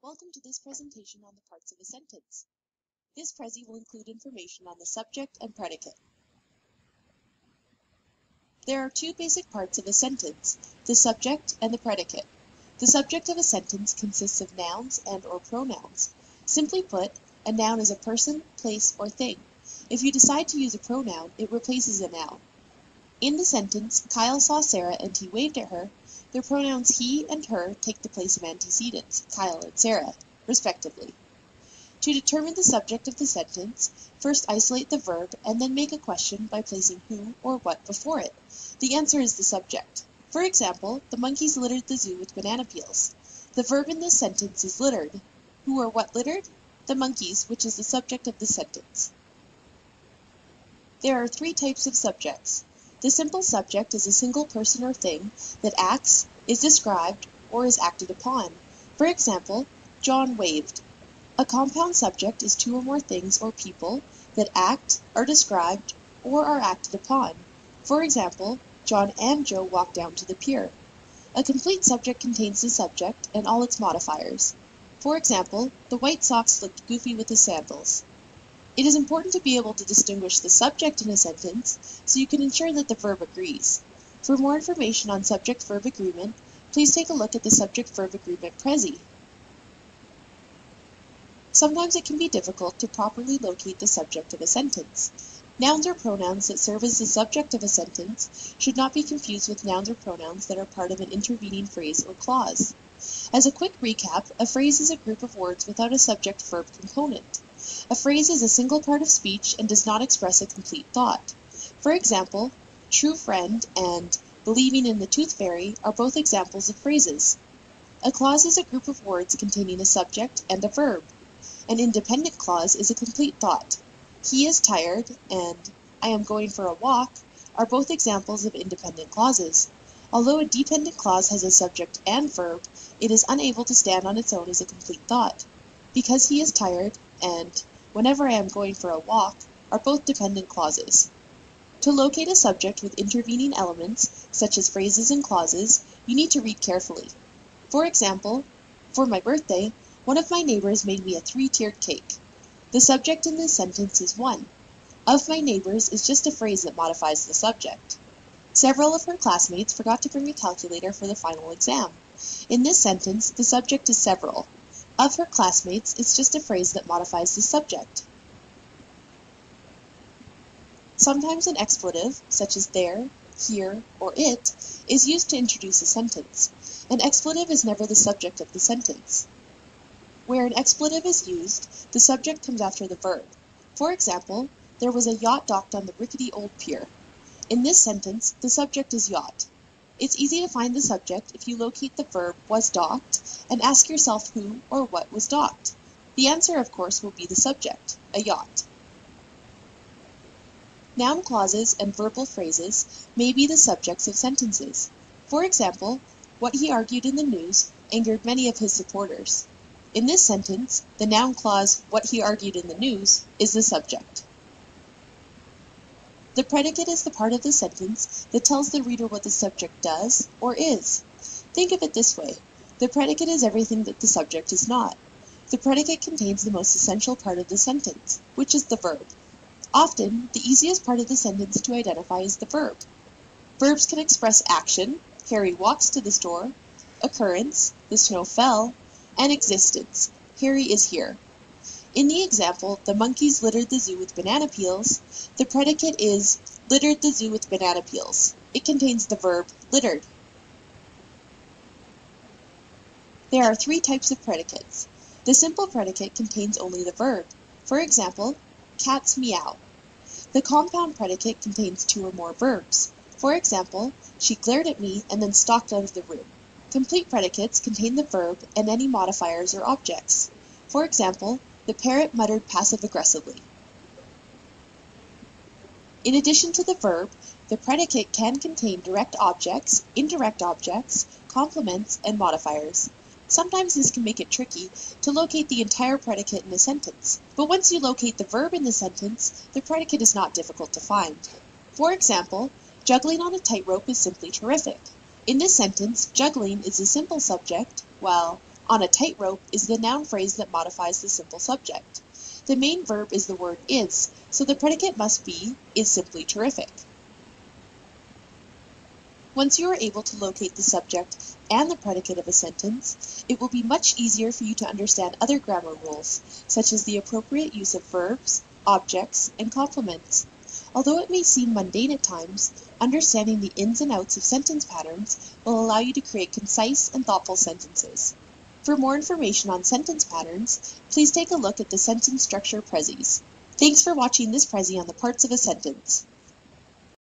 Welcome to this presentation on the parts of a sentence. This Prezi will include information on the subject and predicate. There are two basic parts of a sentence, the subject and the predicate. The subject of a sentence consists of nouns and/or pronouns. Simply put, a noun is a person, place, or thing. If you decide to use a pronoun, it replaces a noun. In the sentence, Kyle saw Sarah and he waved at her, the pronouns he and her take the place of antecedents, Kyle and Sarah, respectively. To determine the subject of the sentence, first isolate the verb and then make a question by placing who or what before it. The answer is the subject. For example, the monkeys littered the zoo with banana peels. The verb in this sentence is littered. Who or what littered? The monkeys, which is the subject of the sentence. There are three types of subjects. The simple subject is a single person or thing that acts, is described, or is acted upon. For example, John waved. A compound subject is two or more things or people that act, are described, or are acted upon. For example, John and Joe walked down to the pier. A complete subject contains the subject and all its modifiers. For example, the White Sox looked goofy with his sandals. It is important to be able to distinguish the subject in a sentence so you can ensure that the verb agrees. For more information on subject-verb agreement, please take a look at the subject-verb agreement Prezi. Sometimes it can be difficult to properly locate the subject of a sentence. Nouns or pronouns that serve as the subject of a sentence should not be confused with nouns or pronouns that are part of an intervening phrase or clause. As a quick recap, a phrase is a group of words without a subject-verb component. A phrase is a single part of speech and does not express a complete thought. For example, true friend and believing in the tooth fairy are both examples of phrases. A clause is a group of words containing a subject and a verb. An independent clause is a complete thought. He is tired and I am going for a walk are both examples of independent clauses. Although a dependent clause has a subject and verb, it is unable to stand on its own as a complete thought. Because he is tired and whenever I am going for a walk are both dependent clauses. To locate a subject with intervening elements, such as phrases and clauses, you need to read carefully. For example, for my birthday, one of my neighbors made me a 3-tiered cake. The subject in this sentence is one. Of my neighbors is just a phrase that modifies the subject. Several of her classmates forgot to bring a calculator for the final exam. In this sentence, the subject is several. Of her classmates is just a phrase that modifies the subject. Sometimes an expletive, such as there, here, or it, is used to introduce a sentence. An expletive is never the subject of the sentence. Where an expletive is used, the subject comes after the verb. For example, there was a yacht docked on the rickety old pier. In this sentence, the subject is yacht. It's easy to find the subject if you locate the verb was docked and ask yourself who or what was docked. The answer, of course, will be the subject, a yacht. Noun clauses and verbal phrases may be the subjects of sentences. For example, what he argued in the news angered many of his supporters. In this sentence, the noun clause, what he argued in the news, is the subject. The predicate is the part of the sentence that tells the reader what the subject does or is. Think of it this way. The predicate is everything that the subject is not. The predicate contains the most essential part of the sentence, which is the verb. Often, the easiest part of the sentence to identify is the verb. Verbs can express action, Harry walks to the store, occurrence, the snow fell, and existence, Harry is here. In the example, the monkeys littered the zoo with banana peels, the predicate is littered the zoo with banana peels. It contains the verb littered. There are three types of predicates. The simple predicate contains only the verb. For example, cats meow. The compound predicate contains two or more verbs. For example, she glared at me and then stalked out of the room. Complete predicates contain the verb and any modifiers or objects. For example, the parrot muttered passive-aggressively. In addition to the verb, the predicate can contain direct objects, indirect objects, complements, and modifiers. Sometimes this can make it tricky to locate the entire predicate in a sentence, but once you locate the verb in the sentence, the predicate is not difficult to find. For example, juggling on a tightrope is simply terrific. In this sentence, juggling is the simple subject, while On a tightrope is the noun phrase that modifies the simple subject. The main verb is the word is, so the predicate must be is simply terrific. Once you are able to locate the subject and the predicate of a sentence, it will be much easier for you to understand other grammar rules, such as the appropriate use of verbs, objects, and complements. Although it may seem mundane at times, understanding the ins and outs of sentence patterns will allow you to create concise and thoughtful sentences. For more information on sentence patterns, please take a look at the Sentence Structure Prezzies. Thanks for watching this Prezi on the parts of a sentence.